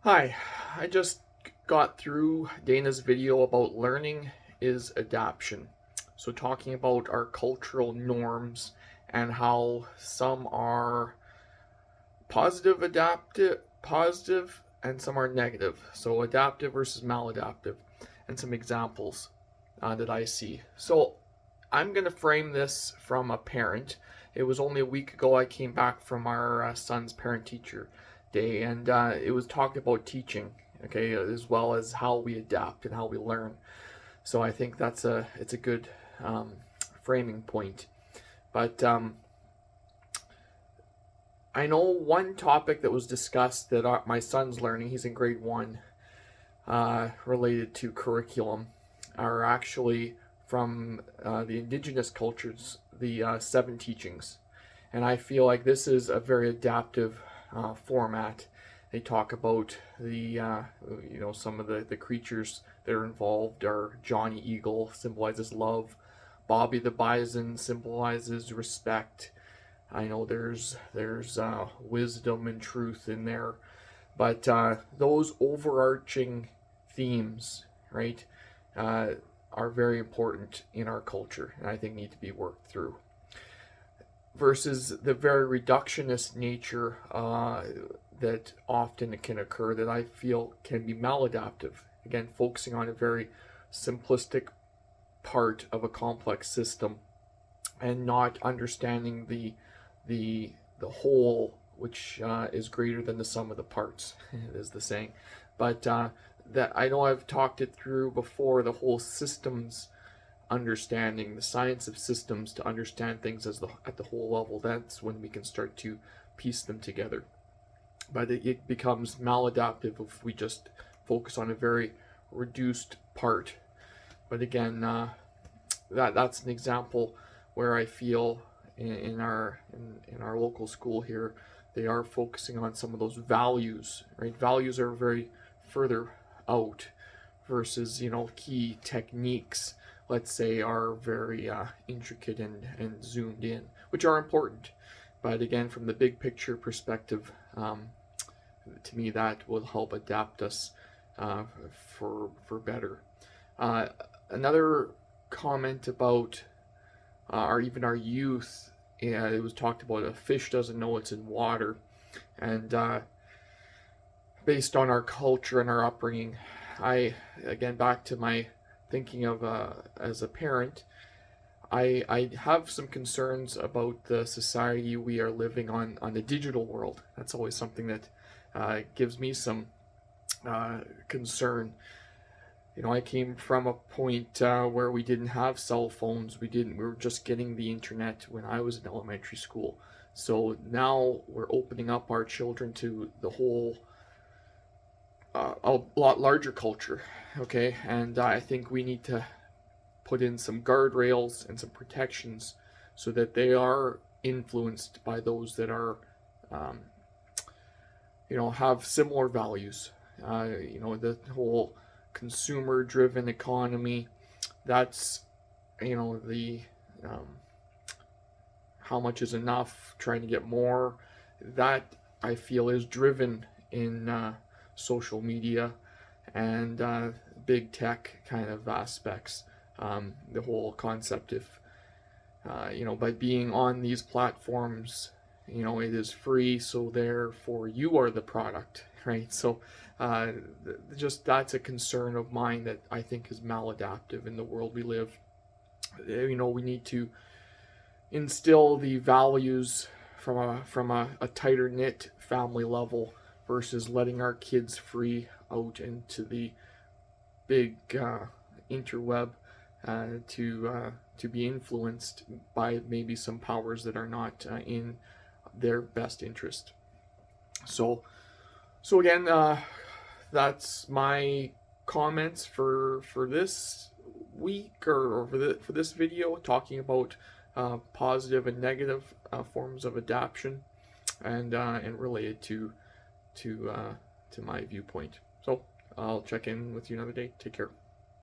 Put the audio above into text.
Hi, I just got through Dana's video about learning is adaptation. So talking about our cultural norms and how some are positive and some are negative. So adaptive versus maladaptive and some examples that I see. So I'm going to frame this from a parent. It was only a week ago I came back from our son's parent teacher day, and it was talked about teaching, okay, as well as how we adapt and how we learn. So I think it's a good framing point. But I know one topic that was discussed that my son's learning. He's in grade one, related to curriculum, are actually from the indigenous cultures, the seven teachings. And I feel like this is a very adaptive format. They talk about some of the creatures that are involved are Johnny Eagle symbolizes love, Bobby the Bison symbolizes respect. I know there's wisdom and truth in there, but those overarching themes, right, are very important in our culture, and I think need to be worked through. Versus the very reductionist nature that often can occur, that I feel can be maladaptive. Again, focusing on a very simplistic part of a complex system and not understanding the whole, which is greater than the sum of the parts, is the saying. But that I know I've talked it through before. The whole systems understanding, the science of systems, to understand things at the whole level. That's when we can start to piece them together. But it becomes maladaptive if we just focus on a very reduced part. But again, that's an example where I feel in our local school here, they are focusing on some of those values. Right, values are very further out, versus key techniques, let's say, are very intricate and zoomed in, which are important. But again, from the big picture perspective, to me that will help adapt us for better. Another comment about our youth. Yeah, it was talked about a fish doesn't know it's in water, and based on our culture and our upbringing, I again back to my thinking of as a parent, I have some concerns about the society we are living on the digital world. That's always something that gives me some concern. I came from a point where we didn't have cell phones. We were just getting the internet when I was in elementary school. So now we're opening up our children to the whole, a lot larger culture. Okay, and I think we need to put in some guardrails and some protections so that they are influenced by those that are, have similar values. The whole consumer driven economy, that's the how much is enough, trying to get more, that I feel is driven in social media and big tech kind of aspects. The whole concept of by being on these platforms, it is free, so therefore you are the product, right? So just that's a concern of mine that I think is maladaptive in the world we live. We need to instill the values from a tighter knit family level, versus letting our kids free out into the big interweb to be influenced by maybe some powers that are not in their best interest. So again, that's my comments for this week, or for this video, talking about positive and negative forms of adaptation, and related to my viewpoint. So I'll check in with you another day. Take care.